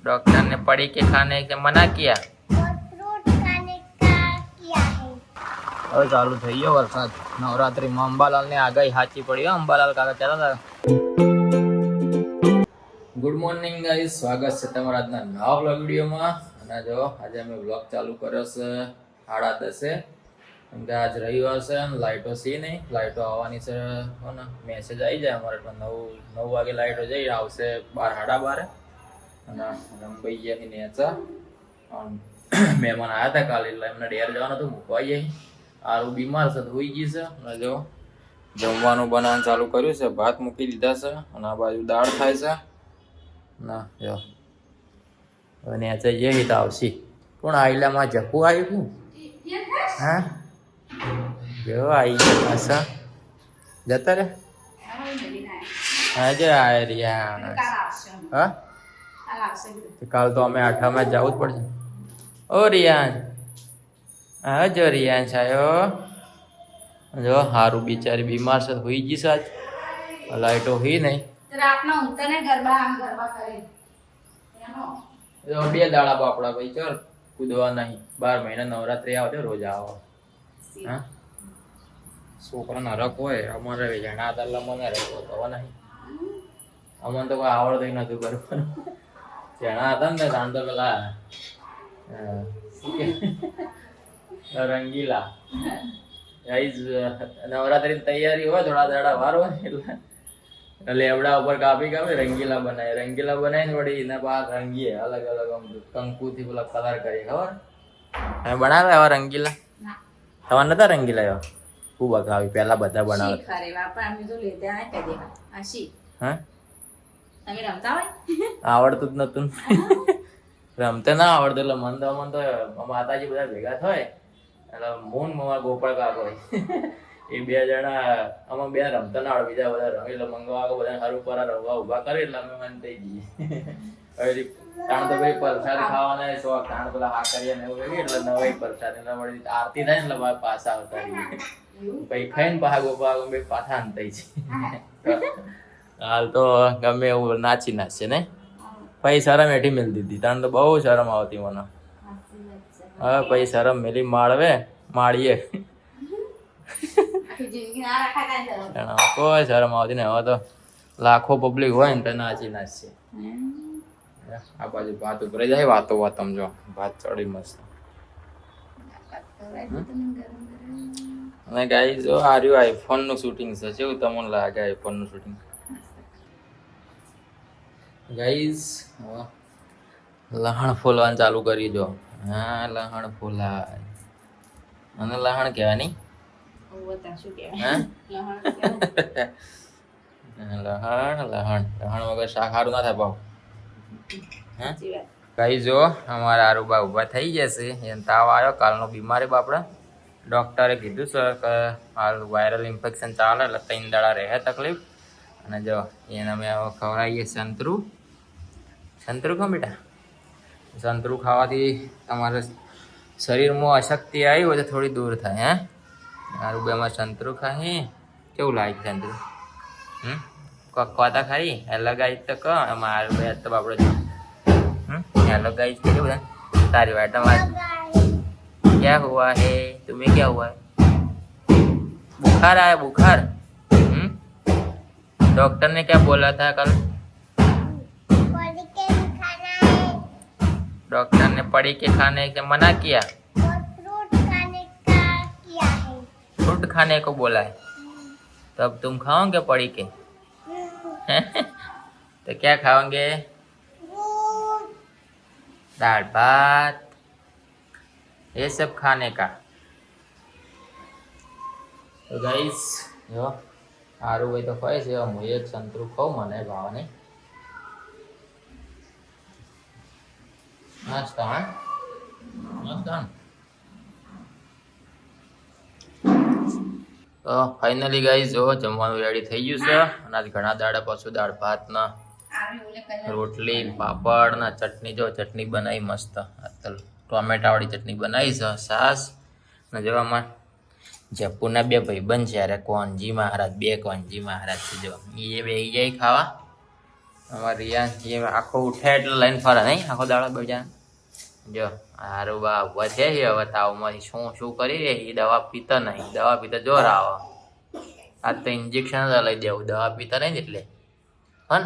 Doctor ने पड़ी के खाने से मना किया और फ्रूट खाने का किया है। હવે ચાલુ થઈ ગયો વરસાદ નવરાત્રીમાં અંબાલાલને આગાહી સાચી પડી હો અંબાલાલ કાકા કહેતા હતા. ગુડ મોર્નિંગ ગાઈસ, સ્વાગત છે તમારા આજના નવા વ્લોગ વિડીયોમાં. અને જો આજે અમે વ્લોગ ચાલુ કર્યો છે 10:30 કેમ કે આજ રવિવાર છે અને લાઇટો છે નહીં. લાઇટો આવવાની છે ને મેસેજ આવી જાય અમારે તો 9 વાગે લાઇટો જઈ આવશે 12:30 અને રમભાઈ ગયા નેચા મહેમાન આવ્યા હતા કાલે એટલે એમને ડેર જવાનું હતું મૂકવા જઈ. આરું બીમાર છે તો હોઈ ગઈ છે. અને જો જમવાનું બનાવવાનું ચાલુ કર્યું છે, ભાત મૂકી દીધા છે અને આ બાજુ દાળ થાય છે. ના જો હવે નેચે જેવી તો આવશે. કોણ આઈલામાં જપું આવ્યું હા જો આવી ગયા પાછા જતા રે આજે આ રહ્યા હા કાલ તો અમે 8માં જવું જ પડશે. ઓ રિયાન હા જો રિયાન સાયો જો હારું બિચારી બીમાર છે હોઈ ગઈ છે. આજ લાઈટો હોઈ નહીં જો 2 દાડા બાપડા ભાઈ ચાલ કૂદવા નહીં. 12 મહિના નવરાત્રી આવે રોજ આવો હા છોકરાના રખ હોય. અમારે જણા હતા મને રખો તો નહીં અમને તો કોઈ આવડતું નતું કરવાનું. જણા હતા ને તાણ તો પેલા રંગીલા નવરાત્રી તૈયારી હોય થોડા દાડા વાર હોય એટલે લેવડા ઉપર કાપી રંગીલા બનાવીને વળી એના બાદ રંગીએ અલગ અલગ કંકુ થી પેલા કલર કરી ખબર તમે બનાવે એવા રંગીલા તમારે નતા રંગીલા એવા ખૂબ બગાવી પેલા બધા બનાવે આવડતું જ નતું રમતે ના આવડતું એટલે મન તો માતાજી બધા ભેગા થાય એટલે મોન મમા ગોપાળ કાકો એ 2 જણા અમે 2 રમતા ના આવડે બીજા બધા રમી એટલે મંગવા બધા સારું પર રમવા ઉભા કરે એટલે અમે મન થઈ જઈએ. હવે તાણ તો ભાઈ પ્રસાદ ખાવાના શોખ તાણ પેલા હાકરિયા ને એવું લઈ એટલે નવાઈ પ્રસાદ એટલે વળી આરતી થાય ને એટલે પાછા આવતા રહીએ પછી ખાઈને પાછા ગોપાળ ભાઈ પાછા અંતાઈ છે. હાલ તો ગમે એવું નાચશે ને પછી શરમ એઠી મેળ દીધી. તાણ તો બહુ શરમ આવતી મને. હવે પછી શરમ મેલી માળીએ કોઈ શરમ આવતી ને. હવે તો લાખો પબ્લિક હોય ને તો નાચશે. આ બાજુ ભાત ઉભરાઈ જાય વાતો સમજો ભાત ચડી મસ્ત. અને ગાઈસ જો આ રહ્યું આઈફોન નું શૂટિંગ છે. કેવું તમને લાગે આઈફોન નું શૂટિંગ ગાઈસ? લહણ ફોલવાનું ચાલુ કરી દો. હા લહણ ફોલાય અને લહણ કહેવાય નહીં લહણ વગર શાક સારું ના થાય ભાવ. કઈ જો અમારા આરુબા ઉભા થઈ જશે. એને તાવ આવ્યો કાલનો બીમારી બાપડા. ડોક્ટરે કીધું છે કે હાલ વાયરલ ઇન્ફેક્શન ચાલે એટલે 3 દાડા રહે તકલીફ. અને જો એને અમે ખવડાવીએ સંતરું ખાઓ બેટા. સંતરું ખાવાથી તમારા શરીરમાં અશક્તિ આવી હોય તો થોડી દૂર થાય. આરુબામાં સંતરું ખાઈ કેવું લાગે સંતરું? કોતા ખાઈ હેલો ગાઈસ તો કહો મારું ભાઈ તો બાપડો જો હેલો ગાઈસ તો કેવું તારી વાત क्या हुआ है तुम्हें क्या हुआ है? बुखार आया बुखार? डॉक्टर ने क्या बोला था कल? डॉक्टर ने पड़ी के खाने से मना किया और फ्रूट खाने का किया है। फ्रूट खाने को बोला है तब तुम खाओगे पड़ी के? तो क्या खाओगे? दाल भात ये सब खाने का. तो गाइस જો સારું ભાઈ તો ખાય છે. હું એક સંતરું ખાઉં મને ભાવ નહીં. મસ્ત હા મસ્ત. તો ફાઇનલી ગાઈસ જો જમવાનું રેડી થઈ ગયું છે. અને આજ ઘણા દાડા પાછું દાળ ભાત ના રોટલી પાપડ ના ચટણી જો ચટણી બનાવી મસ્ત ટોમેટા વાળી ચટણી બનાવી છે. સાસ અને જોવામાં જપુરના 2 ભાઈબંધ છે. યાર કોનજી મહારાજ 2 કોનજી મહારાજ છે. જો એ બે જાય ખાવા અમારે રિયા એ આખો ઉઠે એટલે લઈને ફરે નહીં આખો દાડો બધા જો હારું બા ઉભા છે હવે તાવમાંથી શું શું કરી રહે એ દવા પીતા નહીં દવા પીતા જોર આવે આ તો ઇન્જેક્શન જ લઈ દેવું દવા પીતા નહીં એટલે હન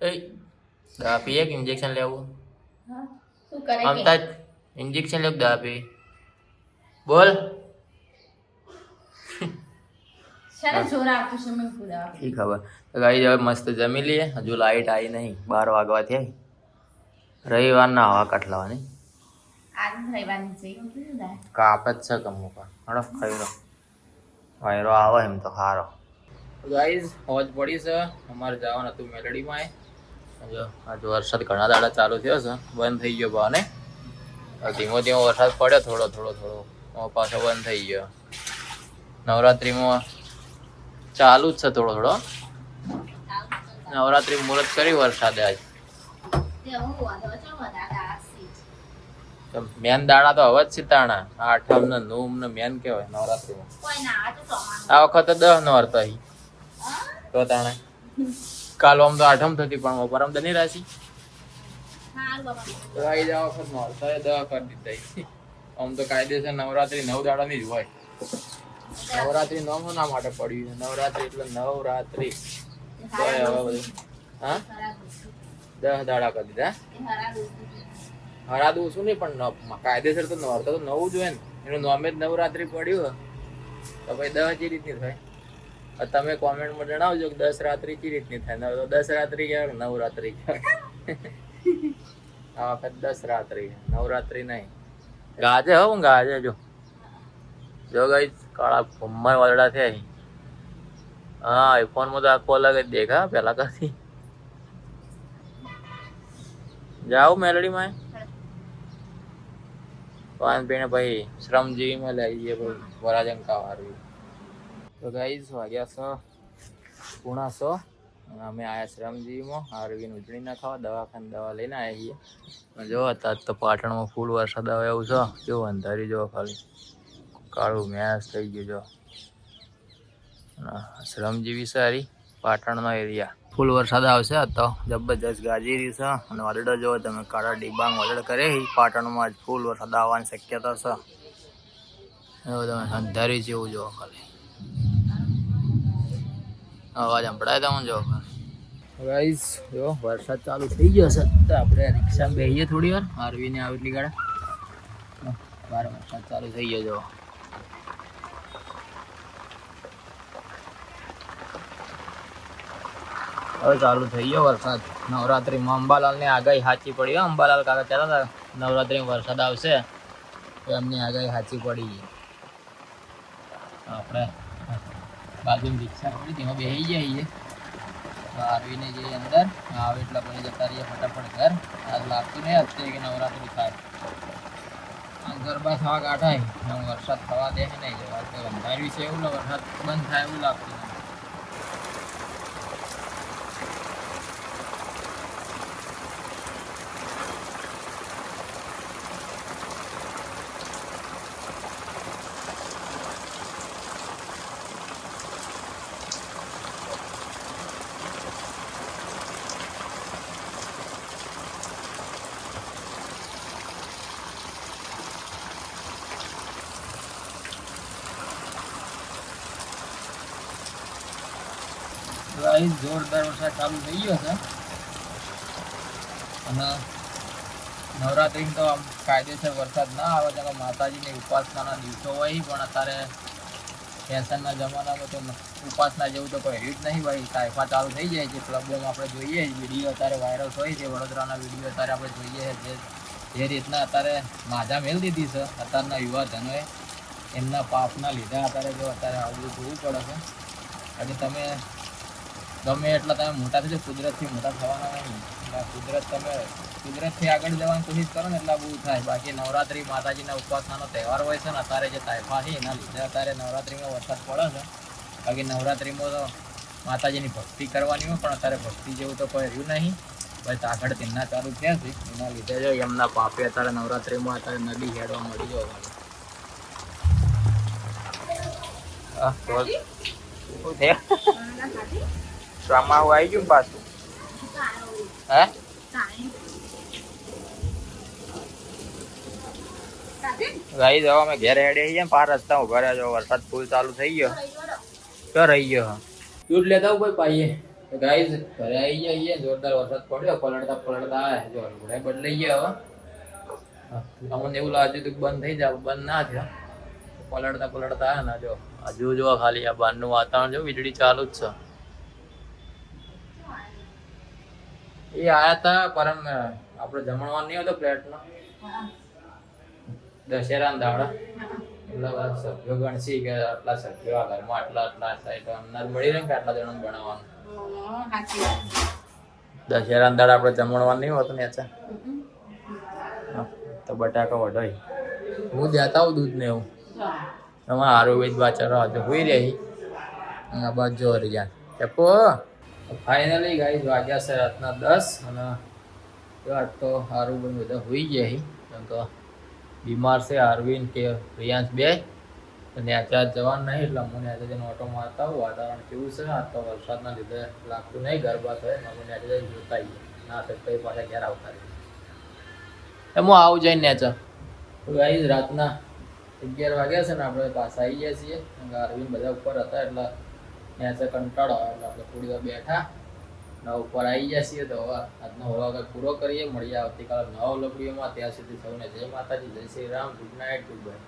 એ દવા પીએ કે ઇન્જેક્શન લેવું શું કરે આમ તો ઇન્જેક્શન લેવું દવા પી બોલ શાને જોર આવતું છે મને પૂરા એ ખબર તો ગાઈ હવે મસ્ત જમી લઈએ હજુ લાઈટ આવી નહીં 12 વાગવા થયા રવિવારના હવા કાટલાવાની આજ રવિવારની જઈ કીધું ને કાપ જ છે કમો પર હડો ખાઈ લો વાયરો આવે એમ તો સારો ગાઈઝ હોજ પડી છે અમારે જવાનું હતું મેલડીમાં જો આજે વરસાદ ઘણા દાડા ચાલુ થયો છે બંધ થઈ ગયો ભાવ ને ધીમો ધીમો વરસાદ પડ્યો થોડો થોડો થોડો પાછો બંધ થઈ ગયો નવરાત્રિમાં ચાલુ જ છે થોડો થોડો નવરાત્રિ મુહૂર્ત કરી વરસાદે આજ તે હું વાંધો છો વધારે તો મેન દાડા તો હવે જ સીતાણા આઠમ ને નોમ ને મેન કહેવાય નવરાત્રિમાં કોઈ ના આવે તો ચોમાસું આ વખતે 10 નો અર્થ અહીં તો તાણે કાલ આમ તો આઠમ થતી પણ પરમ તો નહીં રાશી હા બાબા તો આવી જવા વખત નો અર્થ 10 કરી દીધા આમ તો કાયદેસર નવરાત્રી 9 દાડાની જ હોય નવરાત્રી નામ ના માટે પડ્યું છે નવરાત્રી એટલે નવરાત્રી તો હવે બધું હા 10 દાડા કરી દીધા હરાદું શું નહીં પણ કાયદેસર તો નોરતો તો નવું જ હોય ને એનું નામે જ નવરાત્રી પડ્યું તો ભાઈ 10 જે રીતની થાય તમે કોમેન્ટમાં જણાવજો કે 10 રાત્રિ કઈ રીતની થાય તો 10 રાત્રિ કહેવાય નવરાત્રી કહેવાય આ વખત 10 રાત્રિ નવરાત્રી નહીં ગાજે હો ગાજે જો ગાઈસ કાળા ભમ્મર વાદળા થયા હા આઈફોનમાં તો આખો અલગ જ દેખા પેલા કરતી જાઓ મેલડીમાં પાન પીને ભાઈ શ્રમજીવીમાં લઈ જઈએ ભાઈ વરાજંકા વાળવી તો ગાઈસ વાગ્યા 1:30 અમે આયા શ્રમજીવીમાં આરવીને ઉજળી ના ખાવા દવાખાને દવા લઈને આવ્યા છીએ જો અત્યારે તો પાટણમાં ફૂલ વરસાદ આવે એવું છે જો અંધારી જો ખાલી કાળું મેસ થઈ ગયું જો શ્રમજીવી સારી પાટણનો એરિયા ફૂલ વરસાદ આવશે તો જબરજસ્ત ગાજી રહી છે અને વાદળો જો તમે કાળા ડિબાંગ વાદળ કરે પાટણમાં જ ફૂલ વરસાદ આવવાની શક્યતા છે એવું તમે અંધારી જેવું જો ખાલી અવાજ સંભળાય તમને જો ગાઈસ જો વરસાદ ચાલુ થઈ ગયો છે તો આપણે રિક્ષામાં બેસીએ થોડી વાર આરવીને આવે એટલી ગાડા બાર વરસાદ ચાલુ થઈ ગયો જો હવે ચાલુ થઈ ગયો વરસાદ નવરાત્રીમાં અંબાલાલની આગાહી સાચી પડી અંબાલાલ કાકા કહેતા હતા નવરાત્રીમાં વરસાદ આવશે તો એમની આગાહી સાચી પડી આપણે બાજુની રિક્ષા પડી તેમાં બેસી જઈએ આરવીને જઈએ અંદર આવે એટલા પછી જતા રહીએ ફટાફટ ઘર આજ લાગતું નહીં અત્યારે કે નવરાત્રી થાય ગરબા થવા કાઢાય વરસાદ થવા દે નહીં અંધાર્યું છે એવું વરસાદ બંધ થાય એવું લાગતું નહીં જોરદાર વરસાદ ચાલુ થઈ ગયો છે અને નવરાત્રી તો આમ કાયદેસર વરસાદ ના આવે તો માતાજીની ઉપાસનાના દિવસો હોય પણ અત્યારે ફેશનના જમાનામાં તો ઉપાસના જેવું તો કોઈ રહ્યું જ નહીં ભાઈ તાઇફા ચાલુ થઈ જાય છે ક્લબોમાં આપણે જોઈએ વિડીયો અત્યારે વાયરલ હોય છે વડોદરાના વિડીયો અત્યારે આપણે જોઈએ જે રીતના અત્યારે માજા મેળ દીધી છે અત્યારના યુવાધનોએ એમના પાપના લીધે અત્યારે જો અત્યારે આવું જોવું પડે છે બાકી તમે ગમે એટલા તમે મોટા થજો કુદરતથી મોટા થવાના નહીં કુદરતથી આગળ જવાની કોશિશ કરો ને એટલા બહુ થાય બાકી નવરાત્રી માતાજીના ઉપાસનાનો તહેવાર હોય છે ને અત્યારે જે તાઇફા છે એના લીધે અત્યારે નવરાત્રીમાં વરસાદ પડે છે બાકી નવરાત્રીમાં તો માતાજીની ભક્તિ કરવાની હોય પણ અત્યારે ભક્તિ જેવું તો કોઈ રહ્યું નહીં બસ આગળ તેમના ચાલુ થયા છે એના લીધે જો એમના પાપે અત્યારે નવરાત્રીમાં અત્યારે નદી હેડવા મળી જાય ચોમાહું આવી ગયું ને પાછું હે ગાઈ જવા અમે ઘેર હેડે આવીએ ને પાર રસ્તા ઉભા રહ્યા જો વરસાદ ફૂલ ચાલુ થઈ ગયો તો રહી ગયો હા દૂધ લેતા કોઈ પાઈએ ગાઈ ઘરે આવી જઈએ જોરદાર વરસાદ પડ્યો પલળતા પલળતા આવે જો ઘોડે બદલાઈ ગયા હવે અમને એવું લાગ્યું કે બંધ થઈ જાય બંધ ના થયો પલળતા પલળતા આવે ને જો હજુ જો ખાલી આ બહારનું વાતાવરણ જો વીજળી ચાલુ જ છે એ આયા તા પરમ આપણે જમણવાર નહીં હતો પ્લેટનો દશેરા દાડા એટલે બધા સભ્યો ગણસી કે આટલા સભ્યો આ ઘરમાં આટલા થાય તો અમને મળી રહે કે આટલા જણા બનાવવાનું દશેરા દાડા આપણે જમણવાર નહીં હોતું ને અચ્છા તો બટાકા વઢાઈ હું દેતા આવું દૂધ ને એવું તમારે આરોગ્ય બાચારો આજે હોઈ રહી આ બાદ જો રહ્યા ચપો ફાઇનલી ગાઈસ વાગ્યા છે રાતના 10 અને આજ તો સારું પણ બધા હોઈ ગયા કેમ કે બીમાર છે અરવિંદ કે પ્રિયાંશ બે અને ત્યાં જવાનું નહીં એટલે મને આજે જઈને ઓટો મારતા આવું વાતાવરણ કેવું છે આ તો વરસાદના લીધે લાગતું નહીં ગરબા થાય મને આજે જઈને જોતા આવીએ ના તો કઈ પાછા ઘેર આવતા રહીએ એમ હું આવું જઈને નેચા તો ગાઈસ રાતના 11 વાગ્યા છે ને આપણે પાછા આવી ગયા છીએ અરવિંદ બધા ઉપર હતા એટલે નેચે કંટાળો એટલે આપણે થોડી વાર બેઠા નવા ઉપર આવી ગયા છીએ તો હવે આજનો વ્લોગ પૂરો કરીએ મળીએ આવતીકાલે નવા વ્લોગમાં ત્યાં સુધી સૌને જય માતાજી જય Shri Ram good night good bye